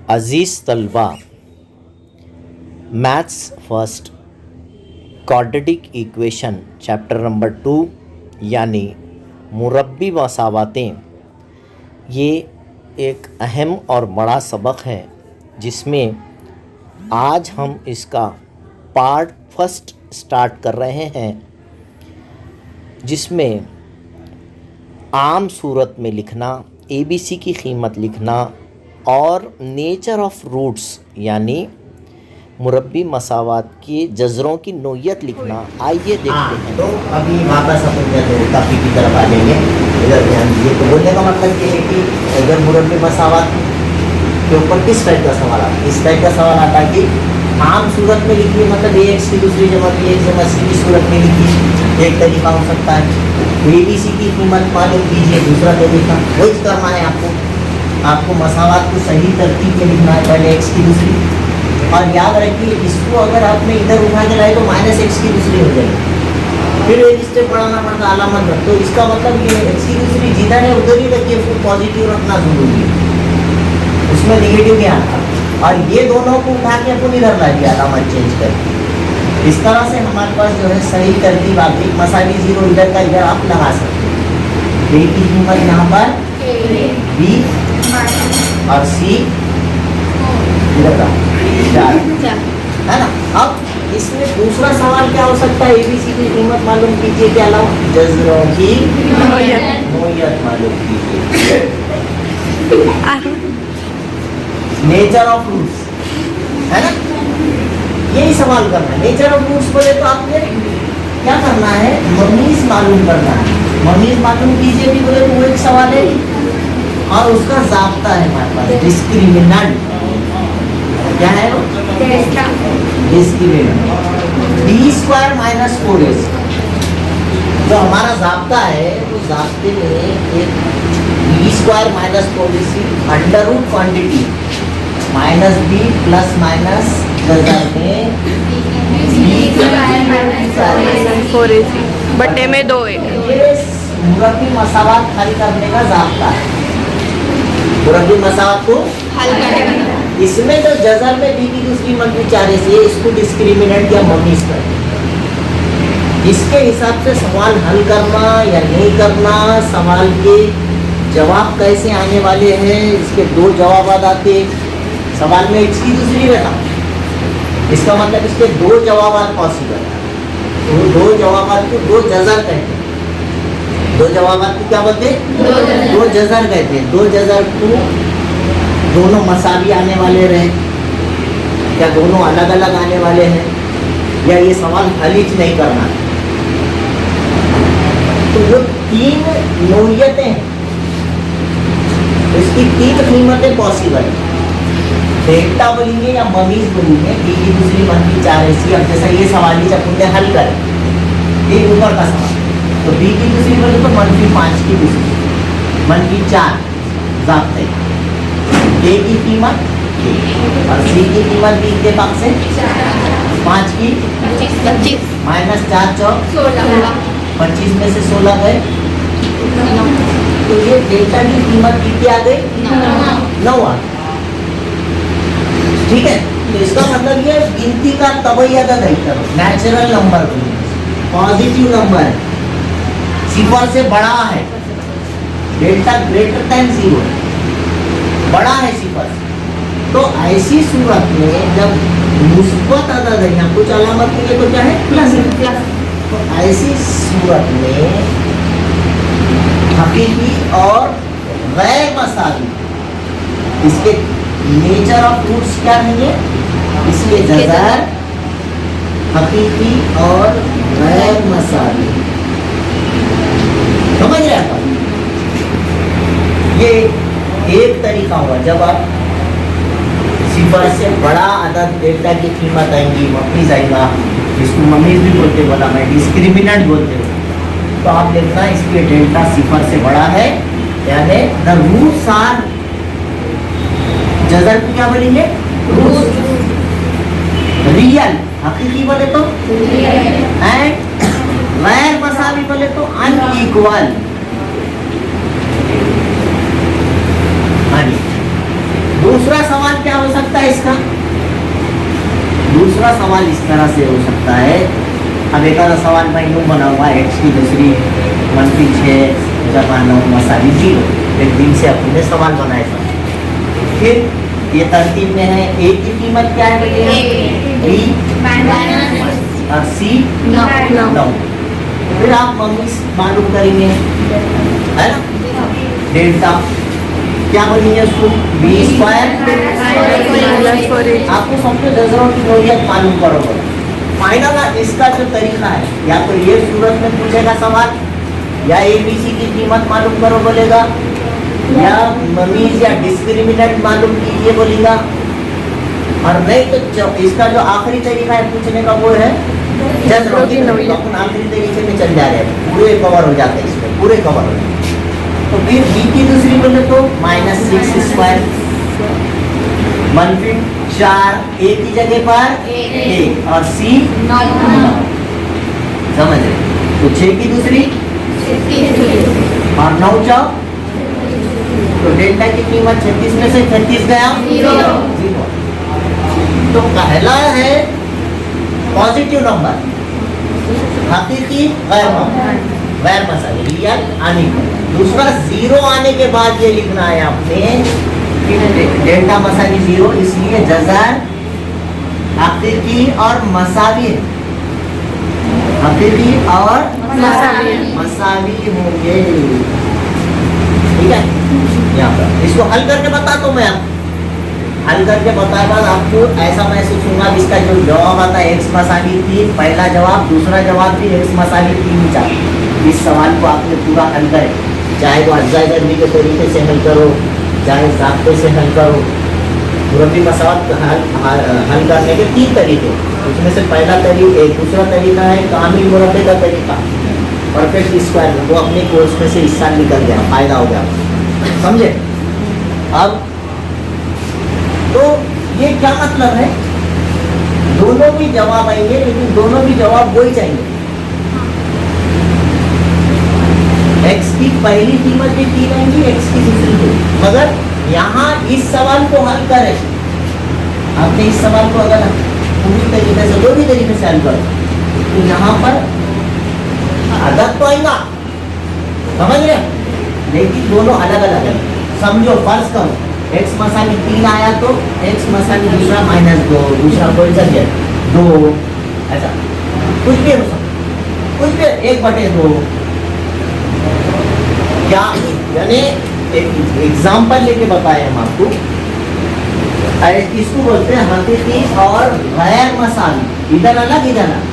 अज़ीज़ तलबा, maths first quadratic equation chapter number 2 यानी मुरब्बी मसावातें, ये एक अहम और बड़ा सबक है जिसमें आज हम इसका पार्ट फर्स्ट स्टार्ट कर रहे हैं, जिसमें आम सूरत में लिखना, ABC की कीमत लिखना और नेचर ऑफ रूट्स यानी मुरब्बी मसावात के जज़रों की नोयत लिखना। आइए देखते हैं। तो अभी वापस अपन टॉपिक की तरफ आ जाएंगे। इधर ध्यान दीजिए। तो बोलने का मतलब ये है कि अगर मुरब्बी मसावात के ऊपर किस टाइप का सवाल आता है, इस टाइप का सवाल आता है कि आम सूरत में लिखिए, मतलब AX की दूसरी जमा BX जमा C की सूरत में लिखिए, एक तरीका हो सकता है। ABC की कीमत मालूम कीजिए, दूसरा तरीका। वही करना है आपको मसावात को सही तरतीब में लिखना है, पहले x की दूसरी, और याद रखिए इसको अगर आपने इधर उठा के लाए तो -x की दूसरी हो जाएगी, फिर एक स्टेप बढ़ाना पड़ता अलामत रख। तो इसका मतलब ये x की दूसरी जिधर है उधर ही रखिए, फिर पॉजिटिव रखना जरूरी है, उसमें निगेटिव क्या आता। और ये दोनों को उठा के अपन इधर ला दिया, अलामत चेंज कर। इस तरह से हमारे पास जो है सही तरतीब आ गई। मसावी जीरो इधर का इधर आप लगा सकते हैं। A की कीमत यहाँ पर B और C इधर का 4 है ना। अब इसमें दूसरा सवाल क्या हो सकता है, ABC की कीमत मालूम कीजिए, क्या अलावा जज़रों की नोयत मालूम कीजिए, नेचर ऑफ रूट्स, है ना। यही सवाल करना है। नेचर ऑफ रूट्स बोले तो आपने क्या करना है, ममीज मालूम करना है। ममीज मालूम कीजिए भी बोले तो वो एक सवाल है, और उसका जाब्ता है हमारे पास डिस्क्रिमिनेंट। क्या है वो? Discriminant b² - 4ac। जो हमारा जाब्ता है वो जाब्ते में एक b² - 4ac under root quantity -b plus minus जज़र में b² - 4ac बटे में 2 है। ये मुरब्बी मसावात हल करने का जाब्ता है। मुरब्बी मसावात को हल करना, इसमें जो जज़र में b की दूसरी मंफी 4ac है, इसको डिस्क्रिमिनेंट या ममीज करते हैं। इसके हिसाब से सवाल हल करना या नहीं करना, सवाल के जवाब कैसे आने वाले हैं, इसके 2 जवाब आते। सवाल में x की दूसरी रहता, इसका मतलब इसके 2 जवाब पॉसिबल है। तो 2 जवाब को 2 जज़र कहते हैं। 2 जवाब को क्या बोलते हैं? 2 जज़र कहते हैं। 2 जज़र को दोनों मसावी आने वाले रहे, या दोनों अलग अलग आने वाले हैं, या ये सवाल हल ही नहीं करना। तो वो 3 नोयतें हैं, इसकी 3 कीमतें पॉसिबल है। डेल्टा बोलेंगे या ममीज बोलेंगे, b की दूसरी मंफी 4ac। अब जैसा ये सवाल ही जब हमने हल करें, ये ऊपर का सवाल, तो b की दूसरी बोले तो -5 की दूसरी, -4 जाब्ते, a की कीमत और c की कीमत b के पास से 5 की 25 -4 चौक 16, 25 में से 16 गए, तो ये डेल्टा की कीमत कितनी आ गई? 9। ठीक है। तो इसका मतलब ये गिनती का तबई अदद है, नेचुरल नंबर, पॉजिटिव नंबर है, सिफर से बड़ा है, डेल्टा ग्रेटर देन 0, बड़ा है सिफर से। तो ऐसी सूरत में जब मुस्बत अदद है, यहाँ कुछ अलामत के लिए तो क्या है प्लस, तो ऐसी सूरत में हकीकी और गैर मसावी, इसके नेचर ऑफ रूट्स क्या है, इसके जज़र हकीकी और गैर मसावी। समझ रहे हैं? ये एक तरीका होगा जब आप सिफर से बड़ा अदद डेल्टा की कीमत आएंगी, ममीज आएगा, जिसको ममीज भी बोलते, बोला मैं डिस्क्रिमिनेंट बोलते हो, तो आप देखना इसके डेल्टा सिफर से बड़ा है, यानी द रूट्स आर, जज़र को क्या बोलेंगे? रियल, हकीकी बोले तो एंड गैर मसावी बोले तो अनइक्वल। दूसरा सवाल क्या हो सकता है इसका? दूसरा सवाल इस तरह से हो सकता है, अब एक आधा सवाल मैं यूँ बना हुआ है, x की दूसरी -6 जमा 9 मसाली 0। एक दिन से अपने सवाल बनाए था। फिर ये तरतीब में है, a की कीमत क्या है बेटे? b और c 9। फिर आप मम्मी मालूम करेंगे, है ना? डेल्टा क्या बोलेंगे उसको? b²। आपको सबसे जरूरत की नोयत मालूम करो। फाइनल इसका जो तरीका है, या तो ये सूरत में पूछेगा सवाल, या ABC की कीमत मालूम करो बोलेगा, या ममीज या डिस्क्रिमिनेंट मालूम कीजिए बोलेगा, और नहीं तो इसका जो आखिरी तरीका है पूछने का वो है जज्बा की नोयत। अपन आखिरी तरीके में चल जा रहे हैं, पूरे कवर हो जाते हैं, इसमें पूरे कवर हो जाते हैं। तो फिर b की दूसरी बोले तो -6² -4 a की जगह पर a और c 9। समझ रहे? तो 6 की दूसरी और 9 चौक, तो डेल्टा की कीमत 36 में से 36 गया 0। तो पहला है पॉजिटिव नंबर, हकीकी गैर मसाली रियल आने को। दूसरा 0 आने के बाद ये लिखना है आपने कि डेल्टा मसाली 0, इसलिए जज़र हकीकी और मसावी, हकीकी और मसावी होंगे। ठीक है, यहाँ पर इसको हल करके बताता हूँ मैं आपको। हल करके बताए बाद आपको ऐसा महसूस होगा, इसका जो जवाब आता है x मसाली 3, पहला जवाब, दूसरा जवाब भी x मसाली 3 ही चाहिए। इस सवाल को आपने पूरा हल करें, चाहे वो अज्जा जर्मी के तरीके से हल करो, चाहे ज़ाब्ते से हल करो। मुरब्बी मसावत हल करने के 3 तरीके, उसमें से पहला तरीका, दूसरा तरीका है कामिल मुरब्बे का तरीका, परफेक्ट स्क्वायर, वो अपने कोर्स में से इस साल निकल गया, फायदा हो गया, समझे? अब तो ये क्या मतलब है? दोनों भी जवाब आएंगे, लेकिन दोनों भी जवाब वही चाहिए। x की पहली कीमत भी 3 आएंगी, x की दूसरी भी। मगर यहाँ इस सवाल को हल करें, आपने इस सवाल को अगर पूरी तरीके से, दो भी तरीके से हल करो, तो यहाँ पर अदद तो आएगा, समझ रहे? लेकिन दोनों अलग अलग है। समझो, फर्ज करो x मसाली 3 आया तो x मसाली दूसरा -2, दूसरा कोई जगह 2, ऐसा कुछ भी हो सकता, कुछ भी 1/2 क्या, यानी एक एग्जाम्पल लेके बताए हम आपको। इसको बोलते हैं हकीकी और गैर मसाली, इधर अलग इधर अलग।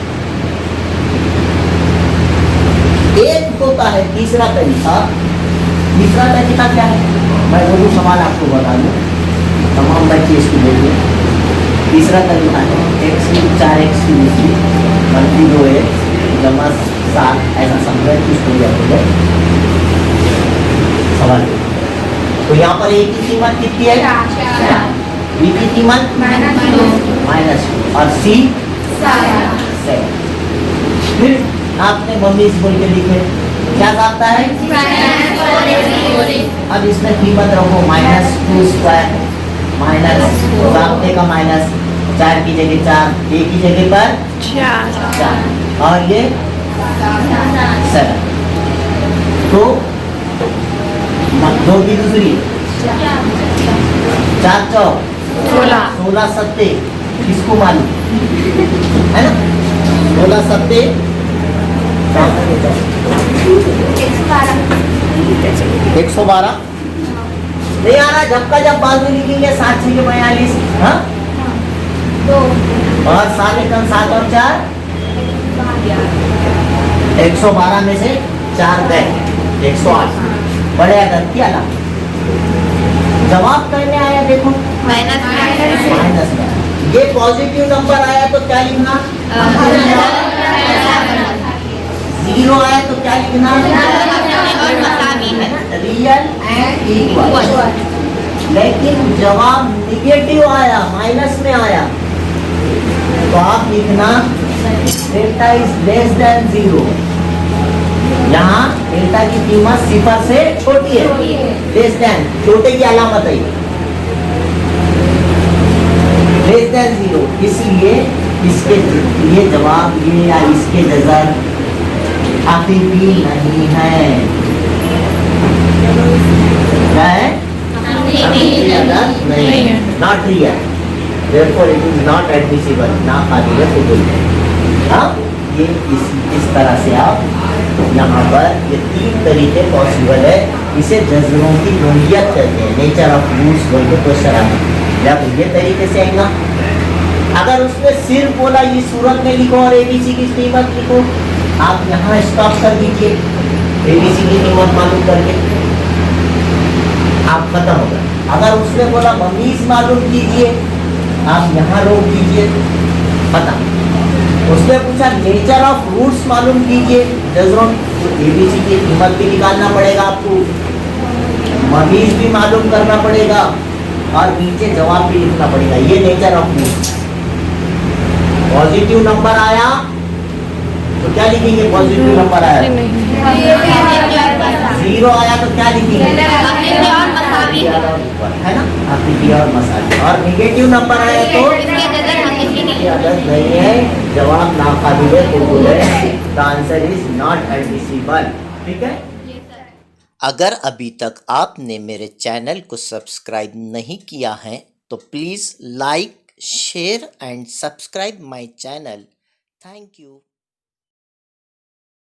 एक होता है तीसरा तरीका। तीसरा तरीका क्या है? मैं वो सवाल आपको बता दूँ, तमाम बच्चे इसको बोलिए। तीसरा तरीका है x की 4x की दूसरी -2x जमा 7, ऐसा समझे इसको बोले सवाल। तो यहाँ पर a की कीमत कितनी है? 4। b की कीमत -2 और c 7। फिर आपने मम्मी से बोल के लिखे, क्या आता है? अब इसमें कीमत रखो -2² -4 का माइनस, 4 की जगह 4, a की जगह पर 4 और ये 7। तो 2 की दूसरी 4 चौक 16 सत्ते, किसको मालूम है ना? 16 सत्ते 112 नहीं आ रहा, जब का जब बाजू लिखेंगे 7 6 42, हाँ, और 7 और 4 112 में से 4 गए, 108 बड़े अदद क्या ना जवाब करने आया, देखो माइनस में। ये पॉजिटिव नंबर आया तो क्या लिखना? 0 आया तो क्या लिखना? Real and equal. लेकिन जवाब निगेटिव आया, माइनस में आया, तो आप लिखना डेल्टा इज लेस देन 0। यहाँ डेल्टा की कीमत 0 से छोटी है, लेस देन, छोटे की अलामत है। लेस देन 0, इसलिए इसके ये जवाब ये या इसके जजर हकीकी नहीं है। क्या है? हकीकी अदद नहीं है, not real, therefore it is not admissible, ना काबिल कबूल है। हाँ, ये इस तरह से आप यहाँ पर ये 3 तरीके पॉसिबल है। इसे जज्बों की नोयत कहते हैं, नेचर ऑफ रूल्स बोल के क्वेश्चन आता है। जब ये तरीके से आएगा, अगर उसने सिर्फ बोला ये सूरत में लिखो और एबीसी की कीमत लिखो, आप यहाँ स्टॉप कर दीजिए, एबीसी की कीमत मालूम करके आप खत्म हो गए। अगर उसने बोला ममीज मालूम कीजिए, आप यहाँ रोक दीजिए, खत्म। उसने पूछा नेचर ऑफ रूट्स मालूम कीजिए, जजरों एबीसी की कीमत भी निकालना पड़ेगा आपको, ममीज भी मालूम करना पड़ेगा और नीचे जवाब भी लिखना पड़ेगा। ये nature of roots. Positive number आया तो क्या लिखेंगे? पॉजिटिव नंबर आया, 0 आया तो क्या लिखेंगे? है ना, हकीकी और मसाली। और निगेटिव नंबर आया तो अदद नहीं है, जवाब नाकाबिले कबूल है। The answer is not admissible. ठीक है। अगर अभी तक आपने मेरे चैनल को सब्सक्राइब नहीं किया है तो please like, share and subscribe my channel. Thank you.